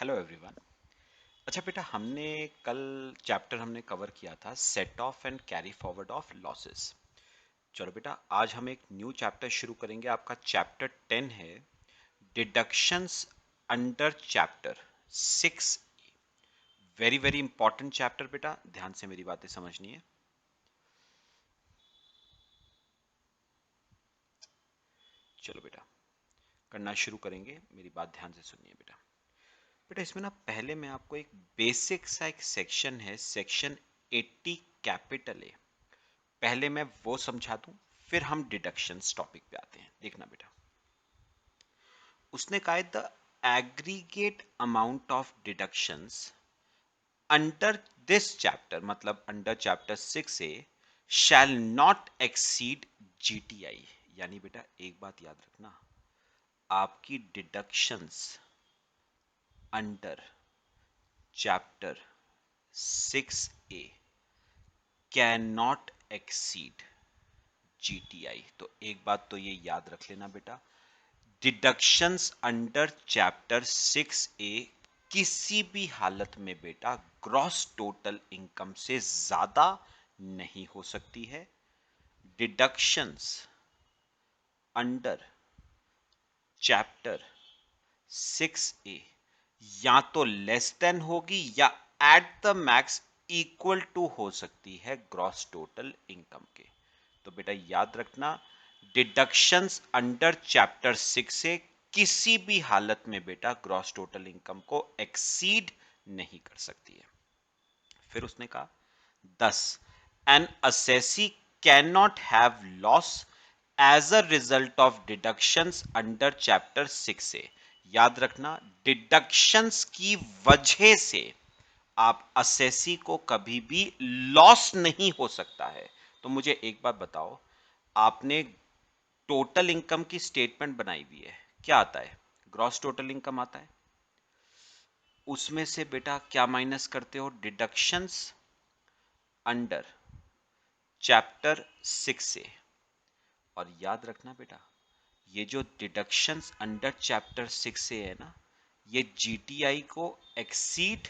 Hello everyone. अच्छा बेटा, हमने कल चैप्टर हमने कवर किया था set of and carry forward of losses. चलो बेटा, आज हम एक न्यू चैप्टर शुरू करेंगे। आपका चैप्टर 10 है deductions under chapter 6। Very very important chapter बेटा, ध्यान से मेरी बातें समझनी है। चलो बेटा, करना शुरू करेंगे, मेरी बात ध्यान से सुनिए बेटा। बेटा इसमें ना पहले मैं आपको एक बेसिक सा एक सेक्शन है, सेक्शन 80 कैपिटल ए, पहले मैं वो समझा दूं, फिर हम डिडक्शंस टॉपिक पे आते हैं। देखना बेटा, उसने कहा है the aggregate amount of deductions under this chapter, मतलब under chapter 6 A, shall not exceed GTI. यानी बेटा एक बात याद रखना, आपकी deductions under chapter 6 A can not exceed GTI. तो एक बात तो ये याद रख लेना बेटा, डिडक्शंस अंडर चैप्टर 6 ए किसी भी हालत में बेटा ग्रॉस टोटल इनकम से ज्यादा नहीं हो सकती है। डिडक्शंस अंडर चैप्टर 6 ए या तो लेस देन होगी या at the max equal to हो सकती है ग्रॉस टोटल इनकम के। तो बेटा याद रखना, डिडक्शंस अंडर चैप्टर 6 से किसी भी हालत में बेटा ग्रॉस टोटल इनकम को एक्सीड नहीं कर सकती है। फिर उसने कहा 10 an assessee can not have loss as a result of deductions under chapter 6 से। याद रखना, डिडक्शंस की वजह से आप असेसी को कभी भी लॉस नहीं हो सकता है। तो मुझे एक बात बताओ, आपने टोटल इनकम की स्टेटमेंट बनाई हुई है, क्या आता है? ग्रॉस टोटल इनकम आता है। उसमें से बेटा क्या माइनस करते हो? डिडक्शंस अंडर चैप्टर 6 से। और याद रखना बेटा, ये जो डिडक्शंस अंडर चैप्टर 6 से है ना, ये जीटीआई को एक्सीड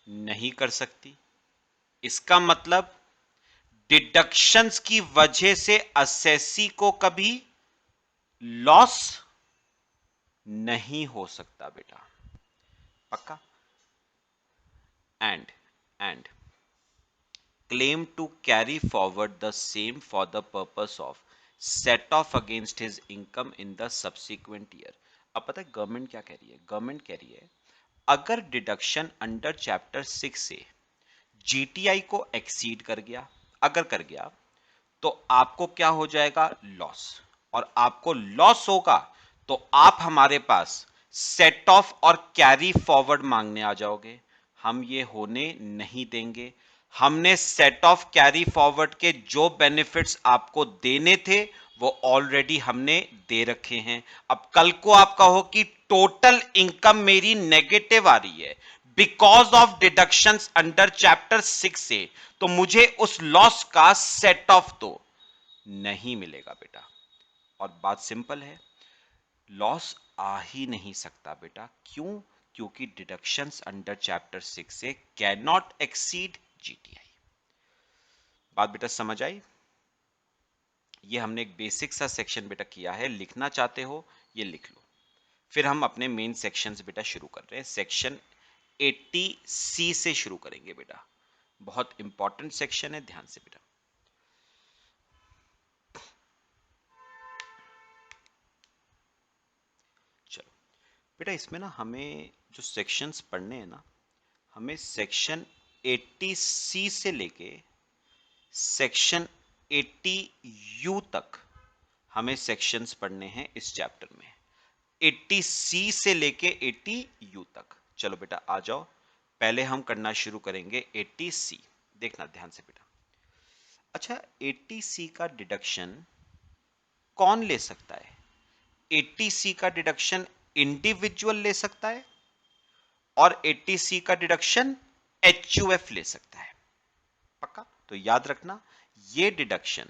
नहीं कर सकती। इसका मतलब डिडक्शंस की वजह से असेसी को कभी लॉस नहीं हो सकता बेटा, पक्का। And claim to carry forward the same for the purpose of set off against his income in the subsequent year। अब पता है गवर्नमेंट क्या कह रही है? गवर्नमेंट कह रही है अगर डिडक्शन अंडर चैप्टर 6 से जीटीआई को एक्सीड कर गया, अगर कर गया, तो आपको क्या हो जाएगा? लॉस। और आपको लॉस होगा तो आप हमारे पास सेट ऑफ और कैरी फॉरवर्ड मांगने आ जाओगे। हम ये होने नहीं देंगे। हमने सेट ऑफ कैरी फॉरवर्ड के जो बेनिफिट्स आपको देने थे वो ऑलरेडी हमने दे रखे हैं। अब कल को आप कहो कि टोटल इनकम मेरी नेगेटिव आ रही है because of deductions under chapter 6 से, तो मुझे उस लॉस का सेट ऑफ तो नहीं मिलेगा बेटा। और बात सिंपल है, लॉस आ ही नहीं सकता बेटा। क्यों? क्योंकि डिडक्शंस अंडर चैप्टर 6 से कैन नॉट एक्सीड जीटीआई। बात बेटा समझ आई? ये हमने एक बेसिक सा सेक्शन बेटा किया है, लिखना चाहते हो ये लिख लो। फिर हम अपने मेन सेक्शन से बेटा शुरू कर रहे हैं। सेक्शन 80C से शुरू करेंगे बेटा, बहुत इंपॉर्टेंट सेक्शन है, ध्यान से बेटा। चलो बेटा, इसमें ना हमें जो सेक्शंस पढ़ने हैं ना, हमें सेक्शन 80C से लेके सेक्शन 80U तक हमें सेक्शंस पढ़ने हैं इस चैप्टर में, 80C से लेके 80U तक। चलो बेटा आ जाओ, पहले हम करना शुरू करेंगे 80C। देखना ध्यान से बेटा। अच्छा, 80C का डिडक्शन कौन ले सकता है? 80C का डिडक्शन इंडिविजुअल ले सकता है और 80C का डिडक्शन HUF ले सकता है, पक्का। तो याद रखना, ये डिडक्शन,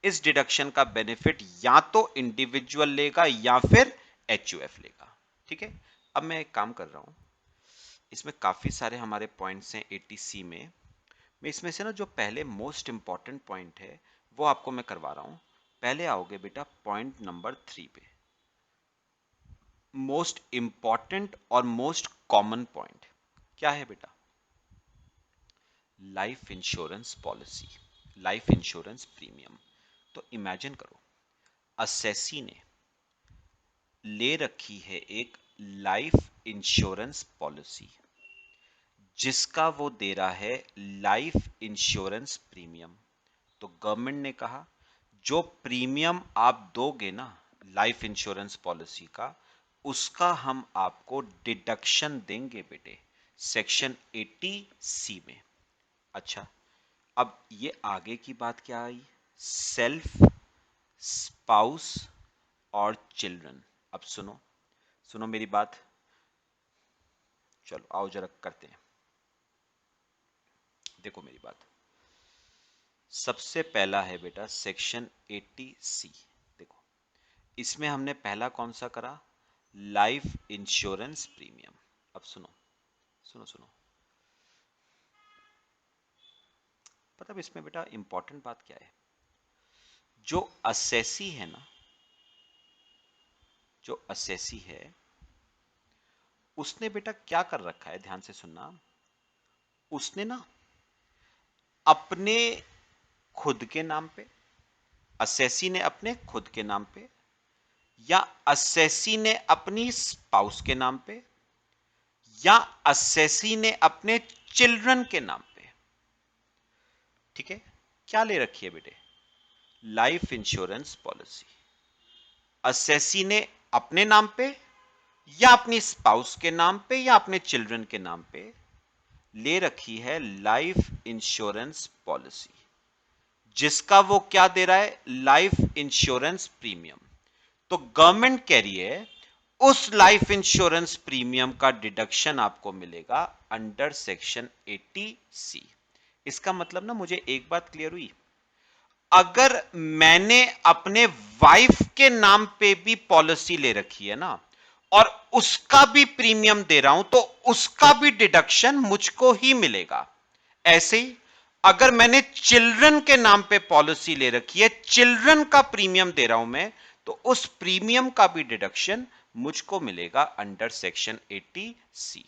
इस डिडक्शन का बेनिफिट या तो इंडिविजुअल लेगा या फिर HUF लेगा, ठीक है। अब मैं एक काम कर रहा हूं, इसमें काफी सारे हमारे पॉइंट्स हैं 80C में। मैं इसमें से ना जो पहले मोस्ट इंपॉर्टेंट पॉइंट है वो आपको मैं करवा रहा हूं। पहले आओगे बेटा पॉइंट नंबर 3 पे, मोस्ट इंपॉर्टेंट और मोस्ट कॉमन पॉइंट क्या है बेटा? Life insurance policy, life insurance premium. तो इमेजिन करो असेसी ने ले रखी है एक लाइफ इंश्योरेंस पॉलिसी जिसका वो दे रहा है लाइफ इंश्योरेंस प्रीमियम। तो गवर्नमेंट ने कहा जो प्रीमियम आप दोगे ना लाइफ इंश्योरेंस पॉलिसी का, उसका हम आपको डिडक्शन देंगे बेटे सेक्शन 80C में। अच्छा, अब ये आगे की बात क्या आई? सेल्फ, स्पाउस और चिल्ड्रन। अब सुनो, सुनो मेरी बात, चलो आओ जरा करते हैं। देखो मेरी बात, सबसे पहला है बेटा सेक्शन 80C। देखो इसमें हमने पहला कौन सा करा? Life insurance premium. अब सुनो, सुनो सुनो, मतलब इसमें बेटा इंपॉर्टेंट बात क्या है? जो असेसी है ना, जो असेसी है उसने बेटा क्या कर रखा है, ध्यान से सुनना। उसने ना अपने खुद के नाम पे, असेसी ने अपने खुद के नाम पे, या असेसी ने अपनी स्पाउस के नाम पे, या असेसी ने अपने चिल्ड्रन के नाम पे, ठीक है, क्या ले रखी है बेटे? Life insurance policy. असेसी ने अपने नाम पे या अपनी स्पाउस के नाम पे या अपने चिल्ड्रन के नाम पे ले रखी है लाइफ इंश्योरेंस पॉलिसी जिसका वो क्या दे रहा है? Life insurance premium. तो गवर्नमेंट कह रही है उस लाइफ इंश्योरेंस प्रीमियम का डिडक्शन आपको मिलेगा अंडर सेक्शन 80C। इसका मतलब ना, मुझे एक बात क्लियर हुई, अगर मैंने अपने वाइफ के नाम पे भी पॉलिसी ले रखी है ना और उसका भी प्रीमियम दे रहा हूं तो उसका भी डिडक्शन मुझको ही मिलेगा। ऐसे ही अगर मैंने चिल्ड्रन के नाम पे पॉलिसी ले रखी है, चिल्ड्रन का प्रीमियम दे रहा हूं मैं, तो उस प्रीमियम का भी डिडक्शन मुझको मिलेगा अंडर सेक्शन 80C।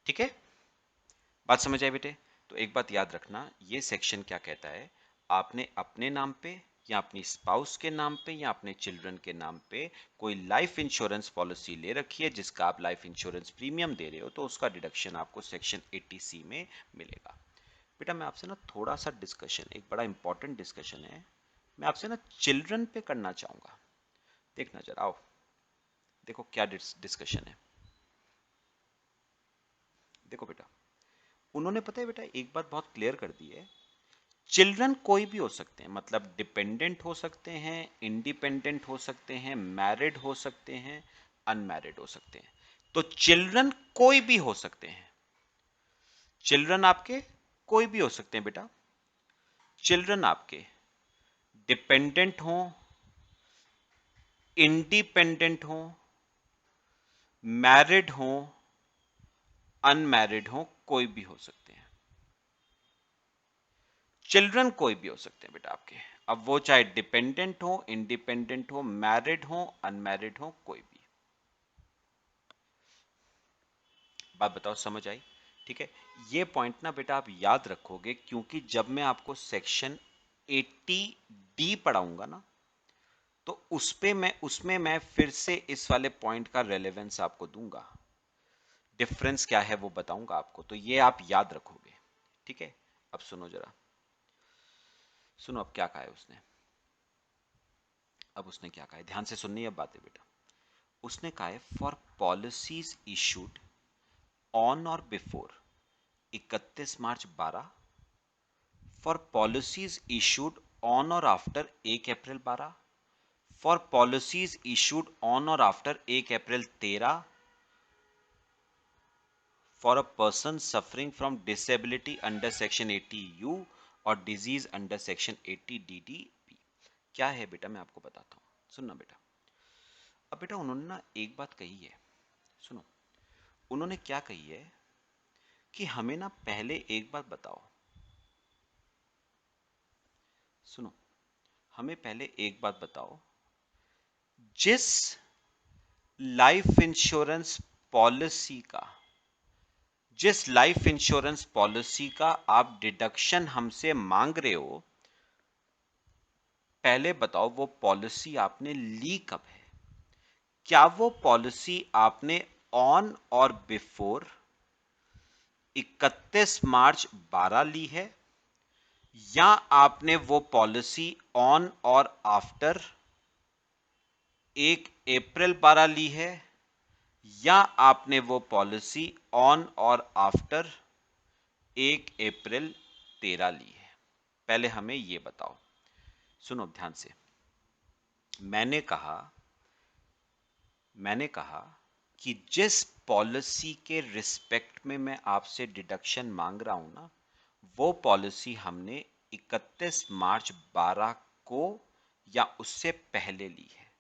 ठीक है, बात समझ आई बेटे? तो एक बात याद रखना, ये सेक्शन क्या कहता है, आपने अपने नाम पे या अपनी स्पाउस के नाम पे या अपने चिल्ड्रन के नाम पे कोई लाइफ इंश्योरेंस पॉलिसी ले रखी है जिसका आप लाइफ इंश्योरेंस प्रीमियम दे रहे हो, तो उसका डिडक्शन आपको सेक्शन 80C में मिलेगा। बेटा मैं आपसे ना थोड़ा सा डिस्कशन, एक बड़ा इंपॉर्टेंट डिस्कशन है, मैं आपसे ना चिल्ड्रन पे करना चाहूंगा। देखना जरा, आओ देखो क्या डिस्कशन है। देखो बेटा, उन्होंने पता है बेटा एक बात बहुत क्लियर कर दी है, चिल्ड्रन कोई भी हो सकते हैं, मतलब डिपेंडेंट हो सकते हैं, इंडिपेंडेंट हो सकते हैं, मैरिड हो सकते हैं, अनमैरिड हो सकते हैं। तो चिल्ड्रन कोई भी हो सकते हैं, चिल्ड्रन आपके कोई भी हो सकते हैं बेटा। चिल्ड्रन आपके डिपेंडेंट हो, इंडिपेंडेंट हो, मैरिड हो, अनमैरिड हो, कोई भी हो सकते हैं। चिल्ड्रन कोई भी हो सकते हैं बेटा आपके, अब वो चाहे डिपेंडेंट हो, इंडिपेंडेंट हो, मैरिड हो, अनमैरिड हो, कोई भी। बात बताओ समझ आई? ठीक है, ये पॉइंट ना बेटा आप याद रखोगे क्योंकि जब मैं आपको सेक्शन 80D पढ़ाऊंगा ना, तो उसमें मैं फिर से इस वाले पॉइंट का रेलेवेंस आपको दूंगा, डिफरेंस क्या है वो बताऊंगा आपको, तो ये आप याद रखोगे। ठीक है, अब सुनो जरा, सुनो अब क्या कहा है उसने। अब उसने क्या कहा है, ध्यान से सुननी अब बातें बेटा। उसने कहा है for policies issued on or before 31 March 12, for policies issued on or after 1 April 12, for policies issued on or after 1 April 13, for a person suffering from disability under section 80U or disease under section 80DDP। क्या है बेटा मैं आपको बताता हूं, सुनना बेटा। अब बेटा उन्होंने ना एक बात कही है, सुनो, उन्होंने क्या कही है कि हमें ना पहले एक बात बताओ, सुनो, हमें पहले एक बात बताओ, जिस लाइफ इंश्योरेंस पॉलिसी का जिस लाइफ इंश्योरेंस पॉलिसी का आप डिडक्शन हमसे मांग रहे हो, पहले बताओ वो पॉलिसी आपने ली कब है? क्या वो पॉलिसी आपने ऑन और बिफोर 31 मार्च 12 ली है, या आपने वो policy on or after 1 April 12 ली है, या आपने वो policy on or after 1 April 13 ली है? पहले हमें ये बताओ। सुनो ध्यान से, मैंने कहा कि जिस पॉलिसी के रिस्पेक्ट में मैं आपसे डिडक्शन मांग रहा हूं ना, वो पॉलिसी हमने 31 मार्च 12 को या उससे पहले ली है।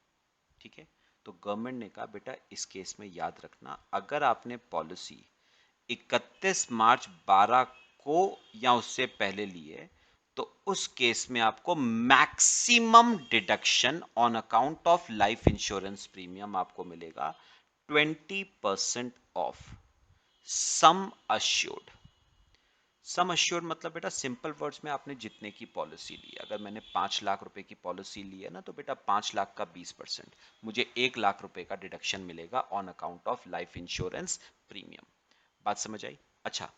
ठीक है, तो गवर्नमेंट ने कहा बेटा इस केस में याद रखना, अगर आपने पॉलिसी 31 मार्च 12 को या उससे पहले ली है, तो उस केस में आपको maximum deduction on account of life insurance premium आपको मिलेगा 20% of sum assured. Sum assured मतलब बेटा सिंपल वर्ड्स में आपने जितने की पॉलिसी ली, अगर मैंने 5 लाख रुपए की पॉलिसी ली है ना, तो बेटा 5 लाख का 20%, मुझे 1 लाख रुपए का डिडक्शन मिलेगा on account of life insurance premium. बात समझ आई? अच्छा,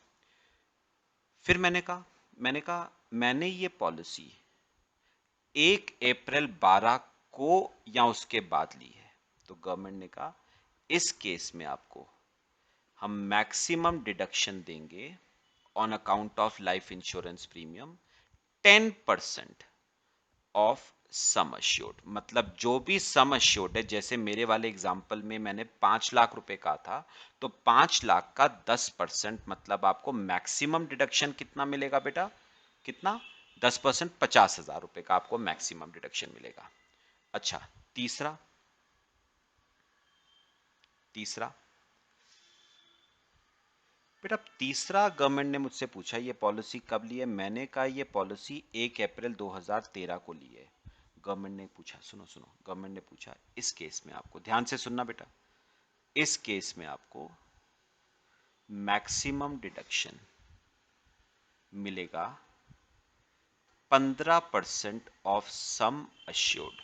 फिर मैंने ये पॉलिसी 1 अप्रैल 12 को या उसके बाद ली है, तो गवर्नमेंट ने कहा इस केस में आपको हम मैक्सिमम डिडक्शन देंगे on account of life insurance premium 10% of sum assured. मतलब जो भी सम अश्योर्ड है, जैसे मेरे वाले एग्जांपल में मैंने 5 लाख रुपए का था, तो 5 लाख का 10% मतलब आपको मैक्सिमम डिडक्शन कितना मिलेगा बेटा? कितना? 10%, 50,000 रुपए का आपको मैक्सिमम डिडक्शन मिलेगा। अच्छा, तीसरा तीसरा बेटा तीसरा गवर्नमेंट ने मुझसे पूछा ये पॉलिसी कब ली है? मैंने कहा ये पॉलिसी 1 अप्रैल 2013 को ली है। गवर्नमेंट ने पूछा, सुनो सुनो, गवर्नमेंट ने पूछा इस केस में आपको, ध्यान से सुनना बेटा, इस केस में आपको मैक्सिमम डिडक्शन मिलेगा 15% ऑफ सम अश्योर्ड।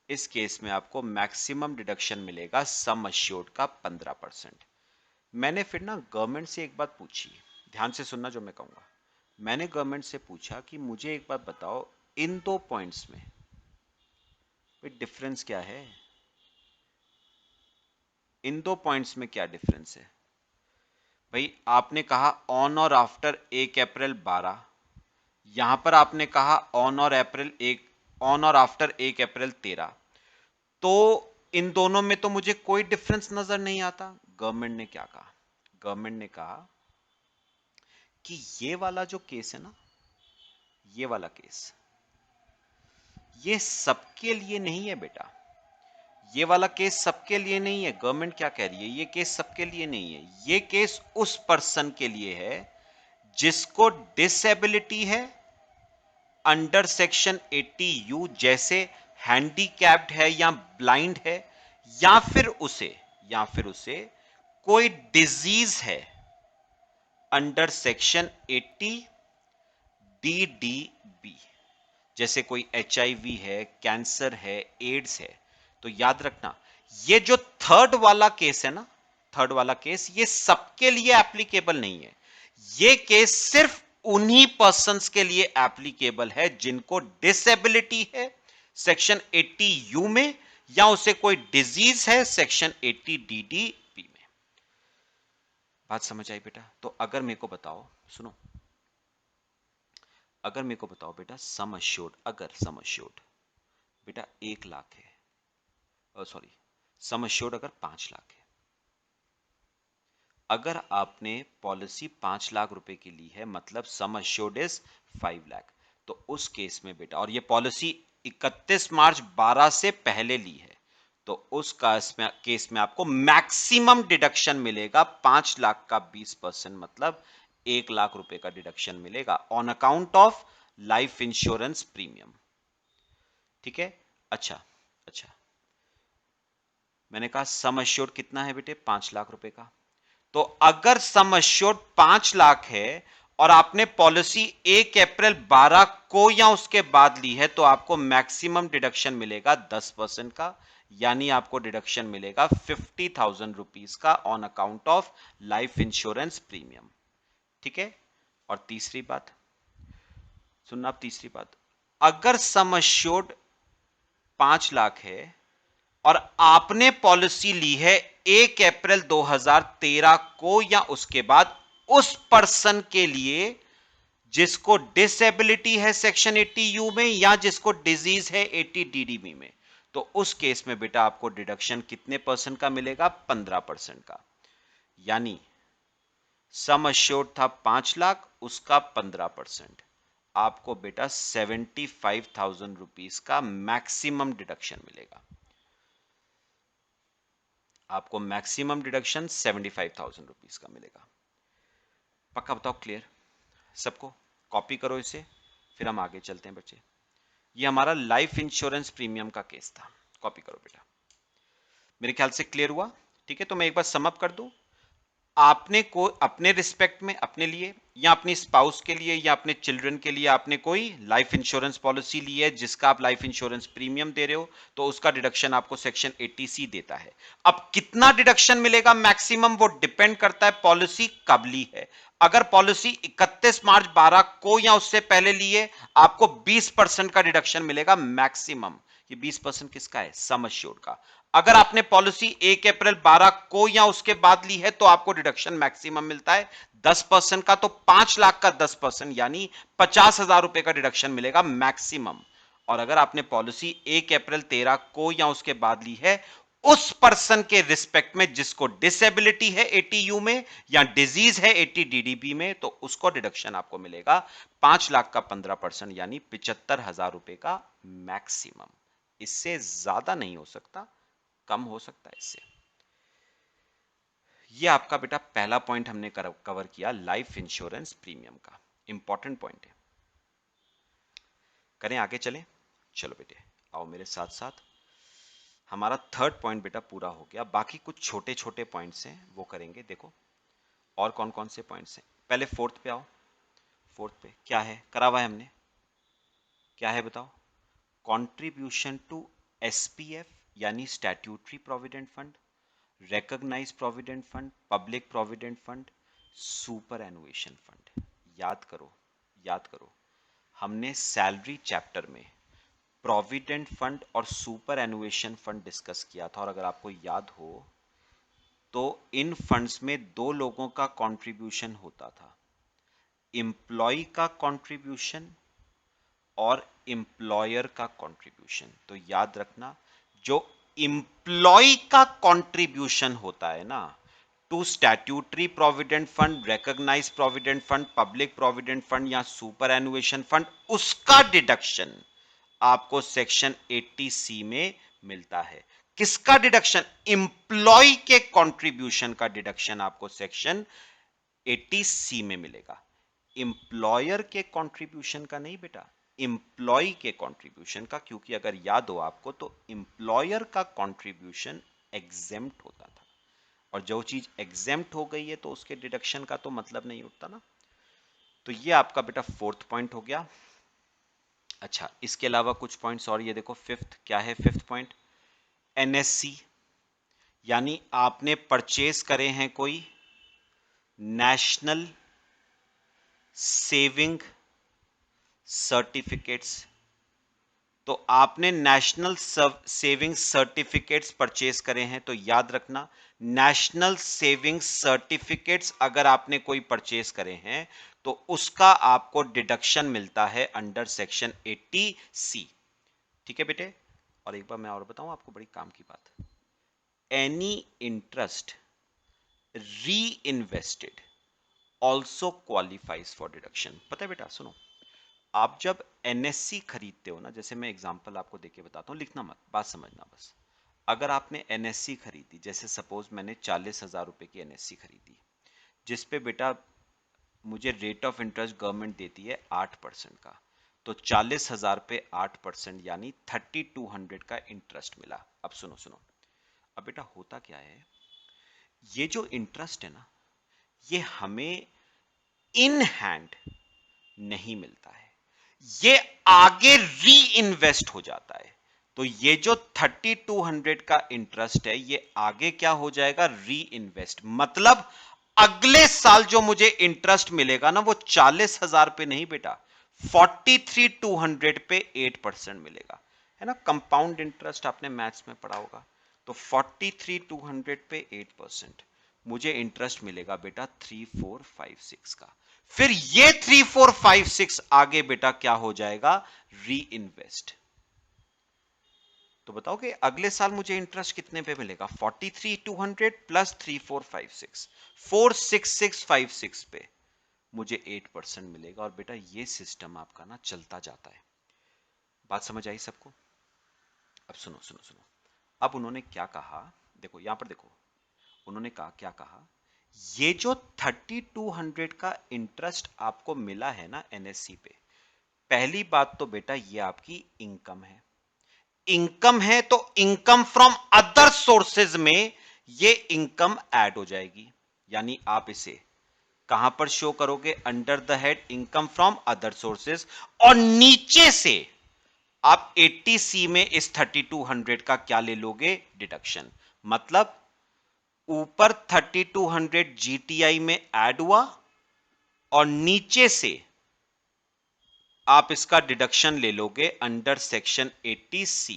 इस केस में आपको मैक्सिमम डिडक्शन मिलेगा सम अश्योर्ड का 15%। मैंने फिर ना गवर्नमेंट से एक बात पूछी, ध्यान से सुनना जो मैं कहूंगा। मैंने गवर्नमेंट से पूछा कि मुझे एक बात बताओ, इन दो पॉइंट्स में डिफरेंस क्या है? इन दो पॉइंट्स में क्या डिफरेंस है? भाई आपने कहा ऑन और आफ्टर 1 अप्रैल 12, यहां पर आपने कहा ऑन और आफ्टर 1 अप्रैल 13, तो इन दोनों में तो मुझे कोई डिफरेंस नजर नहीं आता। गवर्नमेंट ने क्या कहा? गवर्नमेंट ने कहा कि ये वाला जो केस है ना, ये वाला केस ये सबके लिए नहीं है बेटा, ये वाला केस सबके लिए नहीं है। गवर्नमेंट क्या कह रही है? ये केस सबके लिए नहीं है, ये केस उस पर्सन के लिए है जिसको डिसेबिलिटी है अंडर सेक्शन 80 यू, जैसे हैंडीकैप्ड है या ब्लाइंड है, या फिर उसे कोई डिजीज है अंडर सेक्शन 80 DDB, जैसे कोई HIV है, कैंसर है, एड्स है। तो याद रखना, ये जो थर्ड वाला केस है ना, थर्ड वाला केस ये सबके लिए एप्लीकेबल नहीं है। ये केस सिर्फ उन्हीं पर्संस के लिए एप्लीकेबल है जिनको डिसेबिलिटी है सेक्शन 80 यू में, या उसे कोई डिजीज है सेक्शन 80 DDB में। बात समझ आई बेटा? तो अगर मेरे को बताओ, सुनो, अगर मेरे को बताओ बेटा सम अश्योर्ड, अगर सम अश्योर्ड बेटा 1 लाख है, सॉरी, सम अश्योर्ड अगर 5 लाख है, अगर आपने पॉलिसी 5 लाख रुपए की ली है, मतलब सम अश्योर्ड इज 5 लाख, तो उस केस में बेटा, और ये पॉलिसी 31 मार्च 12 से पहले ली है, तो उस केस में आपको मैक्सिमम डिडक्शन मिलेगा 5 लाख का 20%, मतलब 1 लाख रुपए का डिडक्शन मिलेगा on account of life insurance premium. ठीक है। अच्छा अच्छा, मैंने कहा सम अश्योर्ड कितना है बेटे, 5 लाख रुपए का। तो अगर सम अश्योर्ड 5 लाख है और आपने पॉलिसी 1 अप्रैल 12 को या उसके बाद ली है, तो आपको मैक्सिमम डिडक्शन मिलेगा 10% का, यानी आपको डिडक्शन मिलेगा 50,000 रुपीज का on account of life insurance premium. ठीक है। और तीसरी बात सुनना, आप तीसरी बात, अगर सम अश्योर्ड 5 लाख है और आपने पॉलिसी ली है 1 अप्रैल 2013 को या उसके बाद, उस पर्सन के लिए जिसको डिसेबिलिटी है सेक्शन 80 यू में या जिसको डिजीज है 80 डीडीबी में, तो उस केस में बेटा आपको डिडक्शन कितने परसेंट का मिलेगा, 15% का। यानी सम अश्योर्ड था 5 लाख, उसका 15%, आपको बेटा 75,000 रुपीज का मैक्सिमम डिडक्शन मिलेगा। आपको मैक्सिमम डिडक्शन 75,000 रुपीज का मिलेगा। पक्का बताओ, क्लियर सबको? कॉपी करो इसे, फिर हम आगे चलते हैं बच्चे। ये हमारा लाइफ इंश्योरेंस प्रीमियम का केस था। कॉपी करो बेटा। मेरे ख्याल से क्लियर हुआ। ठीक है, तो मैं एक बार समअप कर दूं। आपने को अपने रिस्पेक्ट में, अपने लिए या अपनी स्पाउस के लिए या अपने चिल्ड्रन के लिए आपने कोई लाइफ इंश्योरेंस पॉलिसी ली है जिसका आप लाइफ इंश्योरेंस प्रीमियम दे रहे हो, तो उसका डिडक्शन आपको सेक्शन 80C देता है। अब कितना डिडक्शन मिलेगा मैक्सिमम, वो डिपेंड करता है पॉलिसी कब ली है। अगर पॉलिसी 31 मार्च 12 को या उससे पहले ली है, आपको 20% का डिडक्शन मिलेगा मैक्सिमम। ये 20% किसका है, सम अश्योर्ड का। अगर आपने पॉलिसी 1 अप्रैल 12 को या उसके बाद ली है, तो आपको डिडक्शन मैक्सिमम मिलता है 10% का। तो 5 लाख का 10% यानी 50,000 रुपए का डिडक्शन मिलेगा मैक्सिमम। और अगर आपने पॉलिसी 1 अप्रैल 13 को या उसके बाद ली है, उस पर्सन के रिस्पेक्ट में जिसको डिसेबिलिटी है 80 यू में या डिजीज है 80 डीडीबी में, तो उसको डिडक्शन आपको मिलेगा 5 लाख का 15% यानी 75,000 रुपए का मैक्सिमम। इससे ज्यादा नहीं हो सकता, कम हो सकता है इससे। ये आपका बेटा पहला पॉइंट हमने कवर किया लाइफ इंश्योरेंस प्रीमियम का, इंपॉर्टेंट पॉइंट है। करें आगे चलें? चलो बेटे आओ मेरे साथ साथ। हमारा थर्ड पॉइंट बेटा पूरा हो गया, बाकी कुछ छोटे छोटे पॉइंट्स हैं वो करेंगे। देखो और कौन कौन से पॉइंट्स हैं। पहले फोर्थ पे आओ। फोर्थ पे क्या है, करा हुआ है हमने, क्या है बताओ? कंट्रीब्यूशन टू एसपीएफ यानी statutory provident fund, recognise provident fund, public provident fund, superannuation fund. याद करो, याद करो, हमने सैलरी चैप्टर में प्रोविडेंट फंड और सुपर एनुएशन फंड डिस्कस किया था। और अगर आपको याद हो तो इन फंड्स में दो लोगों का कंट्रीब्यूशन होता था, एम्प्लॉय का कंट्रीब्यूशन और एम्प्लॉयर का कंट्रीब्यूशन। तो याद रखना, जो एम्प्लॉय का कंट्रीब्यूशन होता है ना, to statutory provident fund, recognise provident fund, public provident fund या सुपर एनुएशन फंड, उसका डिडक्शन आपको सेक्शन 80C में मिलता है। किसका डिडक्शन? एम्प्लॉय के कंट्रीब्यूशन का डिडक्शन आपको सेक्शन 80C में मिलेगा। एम्प्लॉयर के कंट्रीब्यूशन का नहीं बेटा, एम्प्लॉय के कंट्रीब्यूशन का। क्योंकि अगर याद हो आपको तो एम्प्लॉयर का कंट्रीब्यूशन एग्जेम्प्ट होता था, और जो चीज एग्जेम्प्ट हो गई है तो उसके डिडक्शन का तो मतलब नहीं उठता ना। तो ये आपका बेटा फोर्थ पॉइंट हो गया। अच्छा, इसके अलावा कुछ पॉइंट्स और, ये देखो फिफ्थ, क्या है फिफ्थ पॉइंट? एनएससी, यानी आपने परचेज करे हैं कोई नेशनल सेविंग सर्टिफिकेट्स। तो आपने नेशनल सेविंग सर्टिफिकेट्स परचेज करे हैं, तो याद रखना नेशनल सेविंग सर्टिफिकेट्स अगर आपने कोई परचेज करे हैं तो उसका आपको डिडक्शन मिलता है अंडर सेक्शन 80C। ठीक है बेटे? और एक बार मैं और बताऊं आपको, बड़ी काम की बात, एनी इंटरेस्ट री invested also qualifies for deduction. पता है बेटा, सुनो, आप जब एनएससी खरीदते हो ना, जैसे मैं एग्जांपल आपको देके बताता हूं, लिखना मत, बात समझना बस। अगर आपने एनएससी खरीदी, जैसे सपोज मैंने 40,000 रुपए की एनएससी खरीदी, जिसपे बेटा मुझे रेट ऑफ इंटरेस्ट गवर्नमेंट देती है 8% का, तो 40,000 पे 8% यानी 3200 का इंटरेस्ट मिला। अब सुनो सुनो, अब बेटा होता क्या है, ये जो इंटरेस्ट है ना, ये हमें इन हैंड नहीं मिलता है, ये आगे री इन्वेस्ट हो जाता है। तो ये जो 3200 का इंटरेस्ट है, ये आगे क्या हो जाएगा, री इन्वेस्ट। मतलब अगले साल जो मुझे इंटरेस्ट मिलेगा ना, वो 40,000 पे नहीं बेटा, 43,200 पे 8% मिलेगा, है ना। कंपाउंड इंटरेस्ट आपने मैथ्स में पढ़ा होगा। तो 43,200 पे 8% मुझे इंटरेस्ट मिलेगा बेटा 3456 का। फिर ये 3456 आगे बेटा क्या हो जाएगा, री इन्वेस्ट। तो बताओ कि अगले साल मुझे इंटरेस्ट कितने पे मिलेगा, 43,200 प्लस 3456, 46656 पे मुझे 8% मिलेगा। और बेटा ये सिस्टम आपका ना चलता जाता है। बात समझ आई सबको? अब सुनो सुनो सुनो, अब उन्होंने क्या कहा, देखो यहां पर देखो, उन्होंने कहा क्या कहा, ये जो 3200 का इंटरेस्ट आपको मिला है ना एनएससी पे, पहली बात तो बेटा ये आपकी इनकम है। इनकम है तो इनकम फ्रॉम अदर सोर्सेज में ये इनकम ऐड हो जाएगी। यानी आप इसे कहां पर शो करोगे, under the head income from other sources, और नीचे से आप 80C में इस 3200 का क्या ले लोगे, डिडक्शन। मतलब ऊपर 3200 जीटीआई में ऐड हुआ और नीचे से आप इसका डिडक्शन ले लोगे अंडर सेक्शन 80C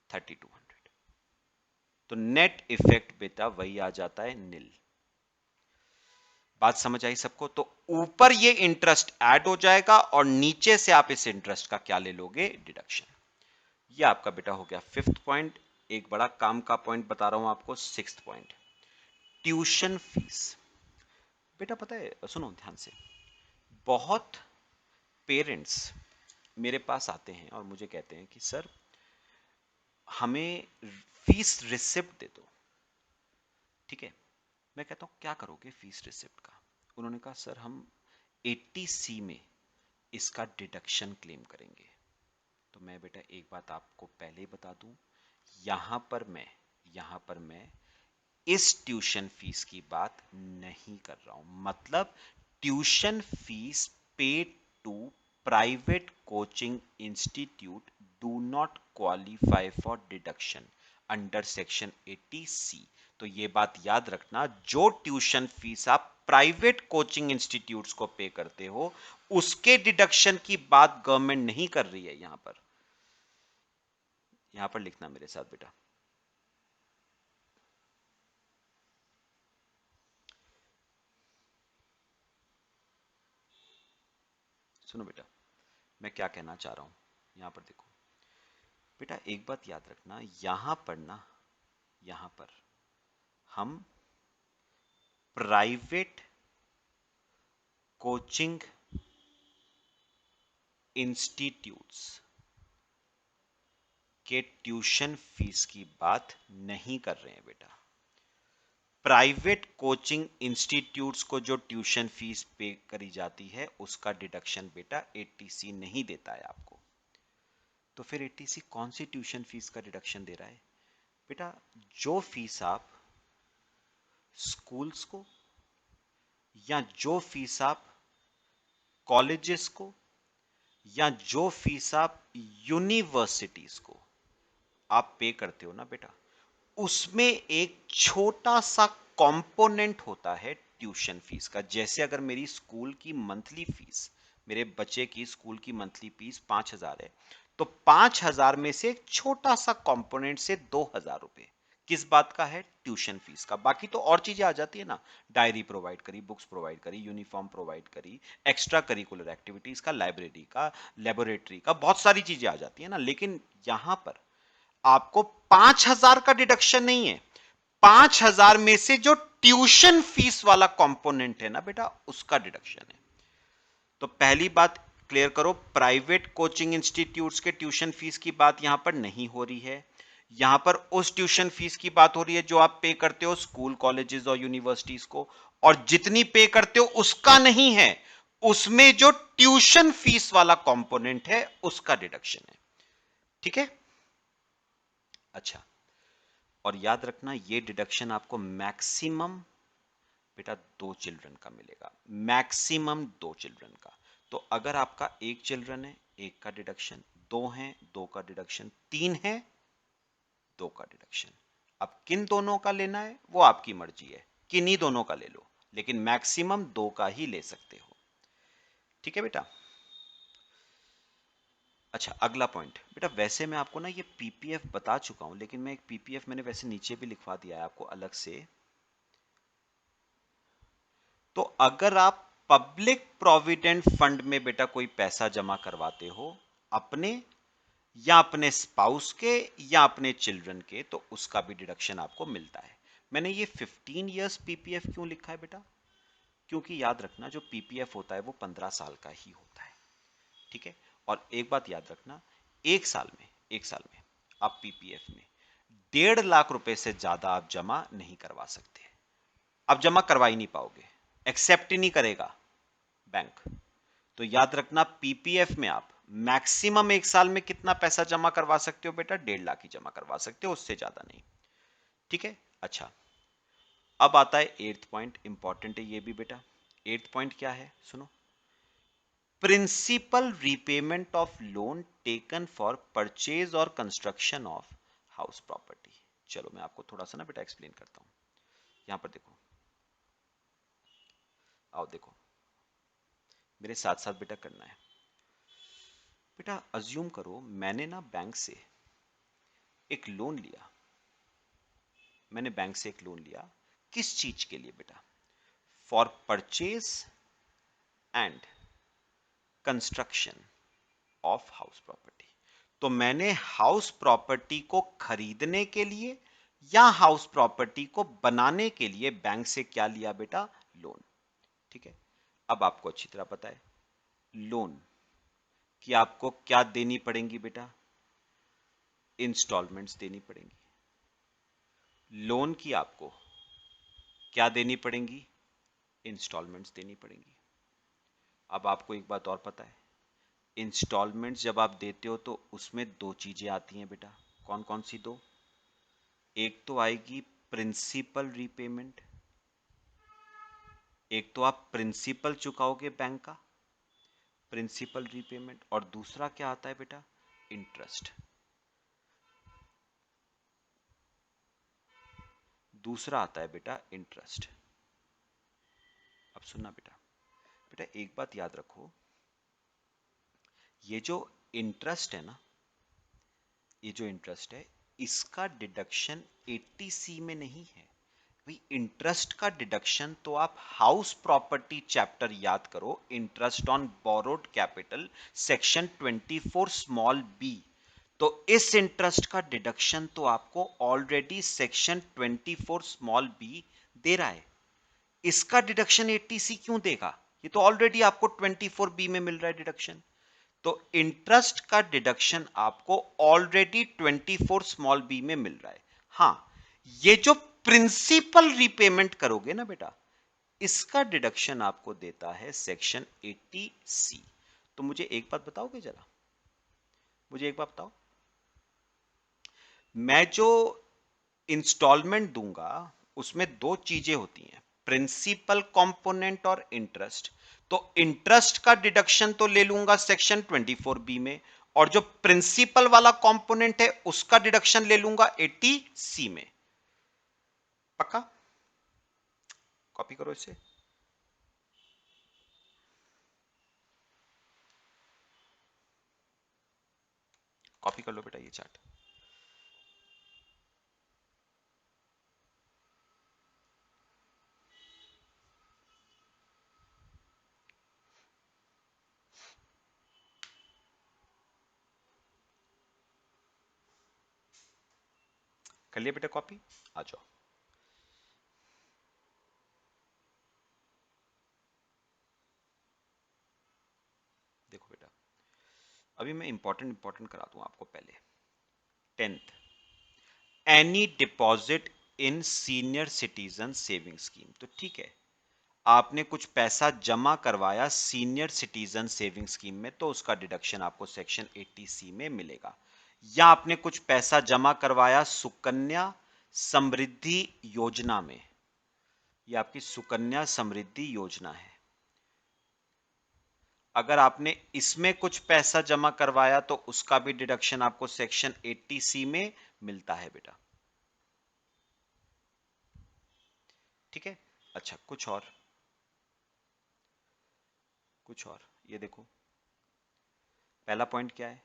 3200। तो नेट इफेक्ट बेटा वही आ जाता है, नील। बात समझ आई सबको? तो ऊपर ये इंटरेस्ट ऐड हो जाएगा और नीचे से आप इस इंटरेस्ट का क्या ले लोगे, डिडक्शन। ये आपका बेटा हो गया फिफ्थ पॉइंट। एक बड़ा काम का पॉइंट बता रहा हूं आपको, सिक्स्थ पॉइंट, ट्यूशन फीस। बेटा पता है, सुनो ध्यान से, बहुत पेरेंट्स मेरे पास आते हैं और मुझे कहते हैं कि सर हमें फीस रिसिप्ट दे दो। ठीक है, मैं कहता हूं क्या करोगे फीस रिसिप्ट का? उन्होंने कहा सर हम 80C में इसका डिडक्शन क्लेम करेंगे। तो मैं बेटा एक बात आपको पहले ही बता दूं, यहां पर मैं इस ट्यूशन फीस की बात नहीं कर रहा हूं। मतलब tuition fees paid to private coaching institute do not qualify for deduction under section 80C। तो ये बात याद रखना, जो ट्यूशन फीस आप प्राइवेट कोचिंग इंस्टीट्यूट्स को पे करते हो, उसके डिडक्शन की बात गवर्नमेंट नहीं कर रही है। यहां पर लिखना मेरे साथ बेटा। सुनो बेटा, मैं क्या कहना चाह रहा हूं, यहां पर देखो बेटा, एक बात याद रखना, यहां पर हम प्राइवेट कोचिंग इंस्टीट्यूट्स के ट्यूशन फीस की बात नहीं कर रहे हैं बेटा। प्राइवेट कोचिंग इंस्टीट्यूट्स को जो ट्यूशन फीस पे करी जाती है, उसका डिडक्शन बेटा 80C नहीं देता है आपको। तो फिर 80C कौन सी ट्यूशन फीस का डिडक्शन दे रहा है बेटा? जो फीस आप स्कूल्स को या जो फीस आप कॉलेजेस को या जो फीस आप यूनिवर्सिटीज को आप पे करते हो ना बेटा, उसमें एक छोटा सा कंपोनेंट होता है ट्यूशन फीस का। जैसे अगर मेरी स्कूल की मंथली फीस, मेरे बच्चे की स्कूल की मंथली फीस 5,000 है, तो 5,000 में से एक छोटा सा कंपोनेंट से 2,000 रुपए किस बात का है, ट्यूशन फीस का। बाकी तो और चीजें आ जाती है ना, डायरी प्रोवाइड करी, बुक्स प्रोवाइड करी, यूनिफॉर्म प्रोवाइड करी, एक्स्ट्रा करिकुलर एक्टिविटीज का, लाइब्रेरी का, लेबोरेटरी का, बहुत सारी चीजें आ जाती है ना। लेकिन यहां पर आपको 5,000 का डिडक्शन नहीं है, 5,000 में से जो ट्यूशन फीस वाला कंपोनेंट है ना बेटा, उसका डिडक्शन है। तो पहली बात क्लियर करो, प्राइवेट कोचिंग इंस्टीट्यूट्स के ट्यूशन फीस की बात यहां पर नहीं हो रही है। यहां पर उस ट्यूशन फीस की बात हो रही है जो आप पे करते हो स्कूल कॉलेजेस और यूनिवर्सिटीज को, और जितनी पे करते हो उसका नहीं है, उसमें जो ट्यूशन फीस वाला कंपोनेंट है उसका डिडक्शन है। ठीक है, अच्छा, और याद रखना ये डिडक्शन आपको मैक्सिमम बेटा 2 चिल्ड्रन का मिलेगा, मैक्सिमम 2 चिल्ड्रन का। तो अगर आपका 1 चिल्ड्रन है, 1 का डिडक्शन, 2 है, 2 का डिडक्शन, 3 है, 2 का डिडक्शन। अब किन दोनों का लेना है वो आपकी मर्जी है, किन्हीं दोनों का ले लो, लेकिन मैक्सिमम 2 का ही ले सकते हो। ठीक है बेटा। अच्छा, अगला पॉइंट बेटा, वैसे मैं आपको ना ये पीपीएफ बता चुका हूं, लेकिन मैं एक पीपीएफ मैंने वैसे नीचे भी लिखवा दिया है आपको अलग से। तो अगर आप पब्लिक प्रोविडेंट फंड में बेटा कोई पैसा जमा करवाते हो अपने या अपने स्पाउस के या अपने चिल्ड्रन के, तो उसका भी डिडक्शन आपको मिलता है। मैंने ये 15 इयर्स पीपीएफ क्यों लिखा है बेटा, क्योंकि याद रखना जो पीपीएफ होता है वो 15 साल का ही होता है। ठीक है, और एक बात याद रखना, एक साल में आप पीपीएफ में 1.5 लाख रुपए से ज्यादा आप जमा नहीं करवा सकते। आप जमा करवा ही नहीं पाओगे, एक्सेप्ट ही नहीं करेगा बैंक। तो याद रखना पीपीएफ में आप मैक्सिमम एक साल में कितना पैसा जमा करवा सकते हो बेटा, 1.5 लाख ही जमा करवा सकते हो, उससे ज्यादा नहीं। ठीक है, अच्छा, अब आता है एट्थ पॉइंट, इंपॉर्टेंट है ये भी बेटा। एट्थ पॉइंट क्या है सुनो, principal repayment of loan taken for purchase और कंस्ट्रक्शन ऑफ हाउस प्रॉपर्टी। चलो मैं आपको थोड़ा सा ना बेटा एक्सप्लेन करता हूं। यहां पर देखो, आओ देखो, मेरे साथ साथ बेटा करना है। बेटा अज्यूम करो मैंने ना बैंक से एक लोन लिया, मैंने बैंक से एक लोन लिया, किस चीज के लिए बेटा, for purchase and construction of house property. तो मैंने हाउस प्रॉपर्टी को खरीदने के लिए या हाउस प्रॉपर्टी को बनाने के लिए बैंक से क्या लिया बेटा, लोन। ठीक है, अब आपको अच्छी तरह पता है लोन कि आपको क्या देनी पड़ेंगी बेटा, इंस्टॉलमेंट्स देनी पड़ेंगी। लोन की आपको क्या देनी पड़ेंगी, इंस्टॉलमेंट्स देनी पड़ेंगी। अब आपको एक बात और पता है, इंस्टॉलमेंट्स जब आप देते हो तो उसमें 2 चीजें आती हैं बेटा, कौन कौन सी दो, एक तो आएगी प्रिंसिपल रीपेमेंट, एक तो आप प्रिंसिपल चुकाओगे बैंक का, प्रिंसिपल रीपेमेंट, और दूसरा क्या आता है बेटा, इंटरेस्ट। दूसरा आता है बेटा इंटरेस्ट। अब सुनना बेटा, बेटा एक बात याद रखो, ये जो इंटरेस्ट है ना, ये जो इंटरेस्ट है इसका डिडक्शन 80C में नहीं है भाई। इंटरेस्ट का डिडक्शन तो आप हाउस प्रॉपर्टी चैप्टर याद करो, interest on borrowed capital section 24 small B. तो इस इंटरेस्ट का डिडक्शन तो आपको ऑलरेडी सेक्शन 24 स्मॉल बी दे रहा है, इसका डिडक्शन 80C क्यों देगा, ये तो ऑलरेडी आपको 24B में मिल रहा है डिडक्शन। तो इंटरेस्ट का डिडक्शन आपको ऑलरेडी 24 स्मॉल बी में मिल रहा है। हां, ये जो प्रिंसिपल रीपेमेंट करोगे ना बेटा, इसका डिडक्शन आपको देता है सेक्शन 80C। तो मुझे एक बात बताओगे जरा, मुझे एक बात बताओ, मैं जो इंस्टॉलमेंट दूंगा उसमें 2 चीजें होती हैं, प्रिंसिपल कंपोनेंट और इंटरेस्ट। तो इंटरेस्ट का डिडक्शन तो ले लूंगा सेक्शन 24B में, और जो प्रिंसिपल वाला कंपोनेंट है उसका डिडक्शन ले लूंगा 80C में। पक्का, कॉपी करो इसे, कॉपी कर लो बेटा ये चार्ट। कर लिया बेटा कॉपी, आ जाओ। देखो बेटा, अभी मैं इंपॉर्टेंट इंपॉर्टेंट करा दूं आपको पहले। Tenth, any deposit in senior citizen saving scheme. तो ठीक है, आपने कुछ पैसा जमा करवाया सीनियर सिटीजन सेविंग स्कीम में, तो उसका डिडक्शन आपको सेक्शन 80C में मिलेगा। या आपने कुछ पैसा जमा करवाया सुकन्या समृद्धि योजना में, ये आपकी सुकन्या समृद्धि योजना है, अगर आपने इसमें कुछ पैसा जमा करवाया तो उसका भी डिडक्शन आपको सेक्शन 80C में मिलता है बेटा। ठीक है, अच्छा कुछ और ये देखो, पहला पॉइंट क्या है,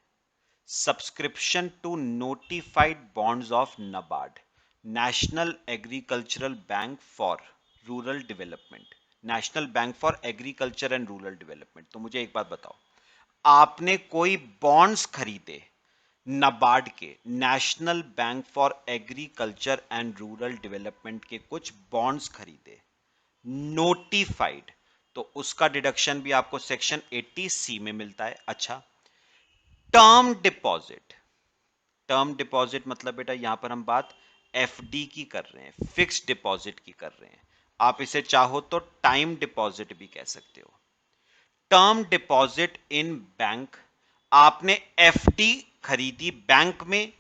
subscription to notified bonds of NABARD, national agricultural bank for rural development, national bank for agriculture and rural development. तो मुझे एक बात बताओ, आपने कोई बॉन्ड्स खरीदे नबार्ड के, national bank for agriculture and rural development के कुछ बॉन्ड्स खरीदे नोटिफाइड, तो उसका डिडक्शन भी आपको सेक्शन 80C में मिलता है। अच्छा, टर्म डिपॉजिट, टर्म डिपॉजिट मतलब बेटा यहां पर हम बात एफडी की कर रहे हैं, फिक्स्ड डिपॉजिट की कर रहे हैं, आप इसे चाहो तो टाइम डिपॉजिट भी कह सकते हो। टर्म डिपॉजिट इन बैंक, आपने एफडी खरीदी बैंक में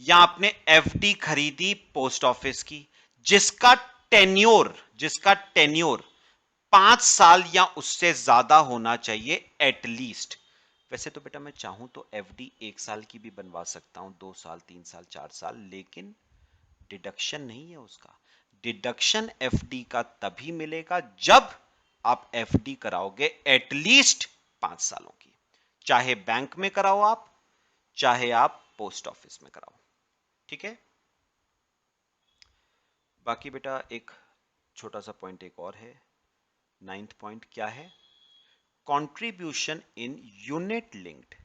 या आपने एफडी खरीदी पोस्ट ऑफिस की, जिसका टेन्योर 5 साल या उससे ज्यादा होना चाहिए एटलीस्ट। वैसे तो बेटा मैं चाहूं तो एफडी 1 साल की भी बनवा सकता हूं, 2 साल 3 साल 4 साल, लेकिन डिडक्शन नहीं है उसका। डिडक्शन एफडी का तभी मिलेगा जब आप एफडी कराओगे एटलीस्ट 5 सालों की, चाहे बैंक में कराओ आप, चाहे आप पोस्ट ऑफिस में कराओ। ठीक है, बाकी बेटा एक छोटा सा पॉइंट एक और है, 9th पॉइंट क्या है, contribution in unit linked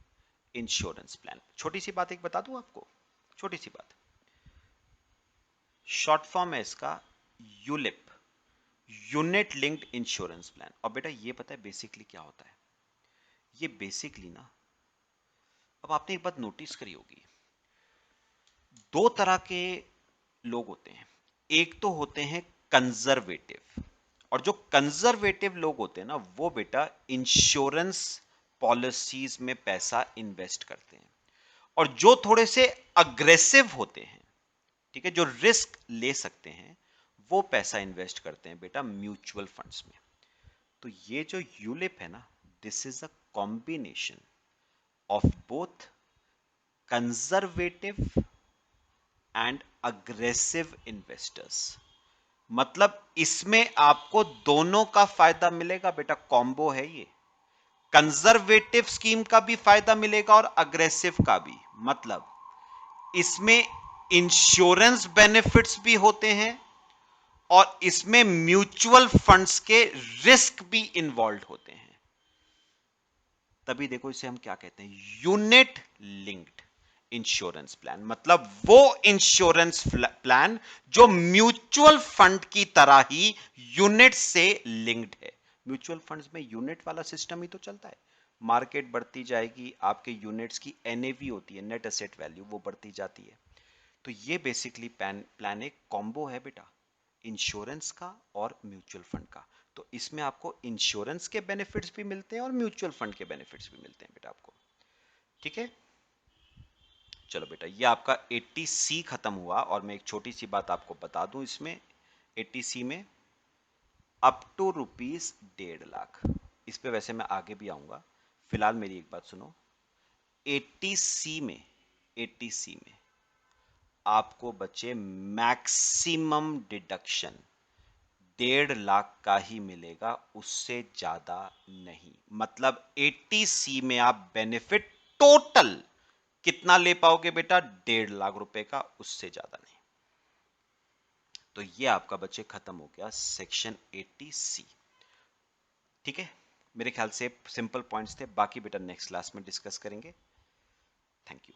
insurance plan. छोटी सी बात एक बता दूं आपको, छोटी सी बात, शॉर्ट फॉर्म है इसका ULIP, unit linked insurance plan. और बेटा ये पता है बेसिकली क्या होता है, ये बेसिकली ना, अब आपने एक बात नोटिस करी होगी, दो तरह के लोग होते हैं, एक तो होते हैं कंजर्वेटिव, और जो कंजर्वेटिव लोग होते हैं ना वो बेटा इंश्योरेंस पॉलिसीज में पैसा इन्वेस्ट करते हैं, और जो थोड़े से अग्रेसिव होते हैं, ठीक है, जो रिस्क ले सकते हैं, वो पैसा इन्वेस्ट करते हैं बेटा म्यूचुअल फंड्स में। तो ये जो यूलिप है ना, this is a combination of both conservative and aggressive investors. मतलब इसमें आपको दोनों का फायदा मिलेगा बेटा, कॉम्बो है ये, कंजर्वेटिव स्कीम का भी फायदा मिलेगा और अग्रेसिव का भी। मतलब इसमें इंश्योरेंस बेनिफिट्स भी होते हैं और इसमें म्यूचुअल फंड्स के रिस्क भी इन्वॉल्व होते हैं। तभी देखो इसे हम क्या कहते हैं, यूनिट लिंक्ड इंश्योरेंस प्लान। मतलब वो इंश्योरेंस प्लान जो म्यूचुअल फंड की तरह ही यूनिट से लिंक्ड है। म्यूचुअल फंड्स में यूनिट वाला सिस्टम ही तो चलता है, मार्केट बढ़ती जाएगी, आपके यूनिट्स की एनएवी होती है, नेट एसेट वैल्यू, वो बढ़ती जाती है। तो ये बेसिकली प्लान एक कॉम्बो है बेटा, इंश्योरेंस का और म्यूचुअल फंड का। तो इसमें आपको इंश्योरेंस के बेनिफिट्स भी मिलते हैं और म्यूचुअल फंड के बेनिफिट्स भी मिलते हैं बेटा आपको। ठीक है, चलो बेटा ये आपका 80C खत्म हुआ। और मैं एक छोटी सी बात आपको बता दूं, इसमें 80C में अप टू ₹1.5 लाख, इस पे वैसे मैं आगे भी आऊंगा, फिलहाल मेरी एक बात सुनो। 80C में आपको बचे मैक्सिमम डिडक्शन 1.5 लाख का ही मिलेगा, उससे ज्यादा नहीं। मतलब 80C में आप बेनिफिट टोटल कितना ले पाओगे बेटा, 1.5 लाख रुपए का, उससे ज्यादा नहीं। तो ये आपका बच्चे खत्म हो गया सेक्शन 80C। ठीक है, मेरे ख्याल से सिंपल पॉइंट्स थे, बाकी बेटा नेक्स्ट क्लास में डिस्कस करेंगे। Thank you.